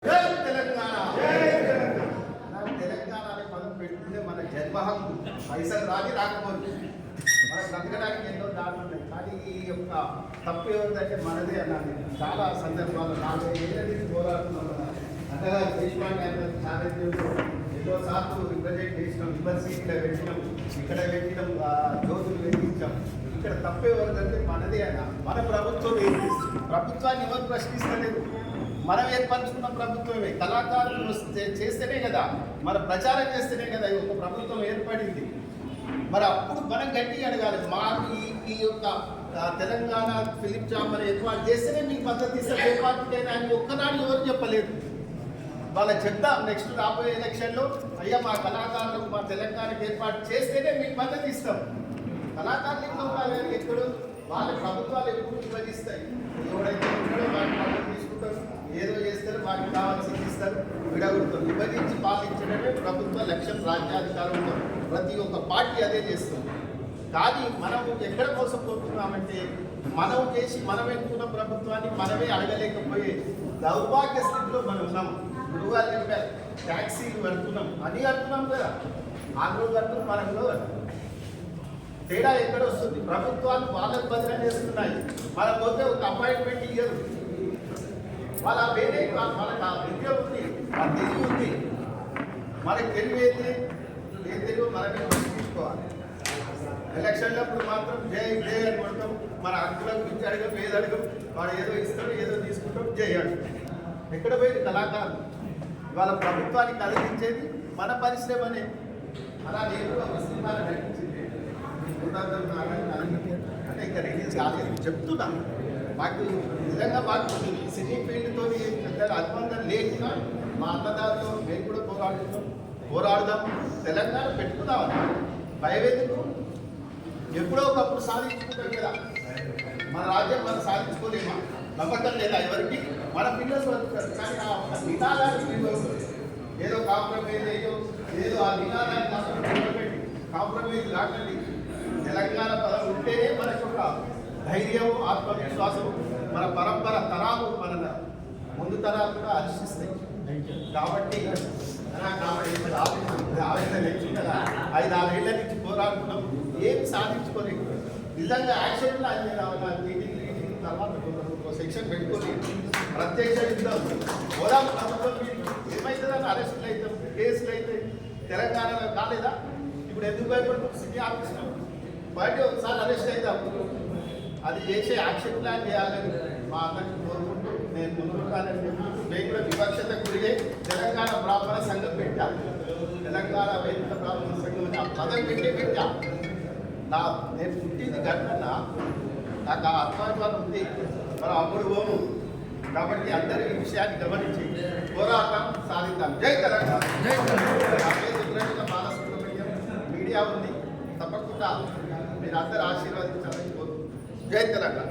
జై తెలంగాణ. తెలంగాణ అనే పదం పెట్టుకుంటే మన జన్మ హక్కు. పైసలు రాకపోతే మనం బ్రతకడానికి ఎన్నో దాడులు ఉన్నాయి. కానీ ఈ యొక్క తప్పు ఎవరిదంటే మనదే అన్నాను. చాలా సందర్భాలు 40 ఏళ్ళ నుంచి పోరాడుతున్నాం కదా. అంతగా దేశపాండే ఎన్నోసార్లు రిప్రజెంట్ చేసినాం. యూనివర్సిటీలో పెట్టినాం, ఇక్కడ పెట్టినాం, జ్యోతులు పెట్టించాం. ఇక్కడ తప్పు ఎవరిదంటే మనదే అన్న. మన ప్రభుత్వం ఏం చేస్తుంది? ప్రభుత్వాన్ని ఎవరు ప్రశ్నిస్తలేదు. మనం ఏర్పరచుకున్న ప్రభుత్వమే. కళాకారులు చేస్తేనే కదా, మన ప్రచారం చేస్తేనే కదా ఈ యొక్క ప్రభుత్వం ఏర్పడింది. మరి అప్పుడు మనం గట్టిగా అడగాలి. మాకు ఈ యొక్క తెలంగాణ ఫిలిం ఛాంబర్ ఏర్పాటు చేస్తేనే మీకు మద్దతు ఇస్తారు. ఏ పార్టీ అయినా అని ఒక్కనాడు ఎవరు చెప్పలేదు. వాళ్ళకి చెప్తాం నెక్స్ట్ రాబోయే ఎలక్షన్లో, అయ్యా మా కళాకారులకు మా తెలంగాణకి ఏర్పాటు చేస్తేనే మీకు మద్దతు ఇస్తాం. కళాకారులు ఎక్కడ ఉండాలి? ఎక్కడో వాళ్ళ ప్రభుత్వాలు ఎప్పుడు విభజిస్తాయి. ఎవడైతే ఉంటాడో వాటిని మద్దతు తీసుకుంటారు, ఏదో చేస్తారు, వాటికి కావాల్సింది ఇస్తారు, విడగొడతారు. విభజించి పాలించడమే ప్రభుత్వ లక్ష్యం, రాజ్యాధికారంలో ప్రతి ఒక్క పార్టీ అదే చేస్తుంది. కానీ మనం ఎక్కడ కోసం కోరుతున్నామంటే, మనం చేసి మనం ఎన్నుకున్న ప్రభుత్వాన్ని మనమే అడగలేకపోయే దౌర్భాగ్య స్థితిలో మనం ఉన్నాం. గురువుగా చెప్పారు, ట్యాక్సీలు కడుతున్నాం, అది కడుతున్నాం కదా, ఆంధ్రలో కడుతున్నాం, మనలో తేడా ఎక్కడ వస్తుంది? ప్రభుత్వాలు వాళ్ళకు బదిలీ చేస్తున్నాయి. మన పోతే ఒక అపాయింట్మెంట్ ఇయ్యరు. వాళ్ళ వేరే మనకు ఆ విద్య ఉంది, ఆ తెలివి ఉంది. మనకి తెలివి అయితే ఏ తెలివి మనమే ప్రశ్నించుకోవాలి. ఎలక్షన్లప్పుడు మాత్రం జై జై అని కొడతాం. మన హక్కులకు గురించి అడగం, ఏది అడగం. వాడు ఏదో ఇస్తాడు, ఏదో తీసుకుంటాం, జై అడుగు. ఎక్కడ పోయింది కళాకారులు? వాళ్ళ ప్రభుత్వాన్ని కలిగించేది మన పరిశ్రమనే. అలా నేను ఒక సినిమాలు నటించింది అంటే ఇంకా రిలీజ్ కాలేదు. చెప్తున్నాను, మాకు నిజంగా మాకు సినీ ఫీల్డ్తో పెద్ద అనుబంధం లేకుండా మా అన్నదారులు మేము కూడా పోరాడుదాం, తెలంగాణ పెట్టుకుందామని. భయవేందుకు? ఎప్పుడో ఒకప్పుడు సాధించుకుంటాం కదా. మన రాజ్యం మనం సాధించుకోలేమా? నమ్మకం లేదా ఎవరికి? మన పిల్లలు బతుకుతారు. కానీ ఆ నినాదాన్ని ఏదో కాంప్రమైజ్ ఏదో ఆ నినాదాన్ని కాంప్రమైజ్ కాకండి. తెలంగాణ పదం ఉంటేనే మనకు ఒక ధైర్యం, ఆత్మవిశ్వాసం, మన పరంపర తరాలు మన ముందు తరాలు కూడా హర్షిస్తాయి. కాబట్టి ఆవేదన లేదు కదా. 5-6 ఏళ్ల నుంచి పోరాడుతున్నాం, ఏం సాధించుకోలేదు. నిజంగా యాక్షన్ తర్వాత సెక్షన్ పెట్టుకొని ప్రత్యక్ష యుద్ధం పోదాం. ప్రభుత్వం ఏమవుతుందని అరెస్టులు అవుతాం, కేసులు అయితే తెలంగాణలో కాలేదా? ఇప్పుడు ఎందుకు భయపడుతుంది? సిటీ ఆఫీస్లో బయట ఒకసారి అరెస్ట్ అవుతాం. అది చేసే యాక్షన్ ప్లాన్ చేయాలని మా అందరికి కోరుకుంటూ నేను ముందుంటానని చెప్పి నేను కూడా వివక్షత గురిగే తెలంగాణ బ్రాహ్మణ సంఘం పెట్టా. తెలంగాణ వైదిక బ్రాహ్మణ సంఘం అని ఆ పదం పెట్టా. నేను పుట్టింది గట్లన్నా నాకు ఆ ఆత్మాభిమానం ఉంది. మనం అప్పుడు పోము. కాబట్టి అందరూ ఈ విషయాన్ని గమనించి పోరాటం సాధిద్దాం. జై తెలంగాణ. బాలసుబ్రహ్మణ్యం మీడియా ఉంది, తప్పకుండా మీరు అందరూ ఆశీర్వదించాలని కోరుకుంటున్నాను. జై తెలంగాణ.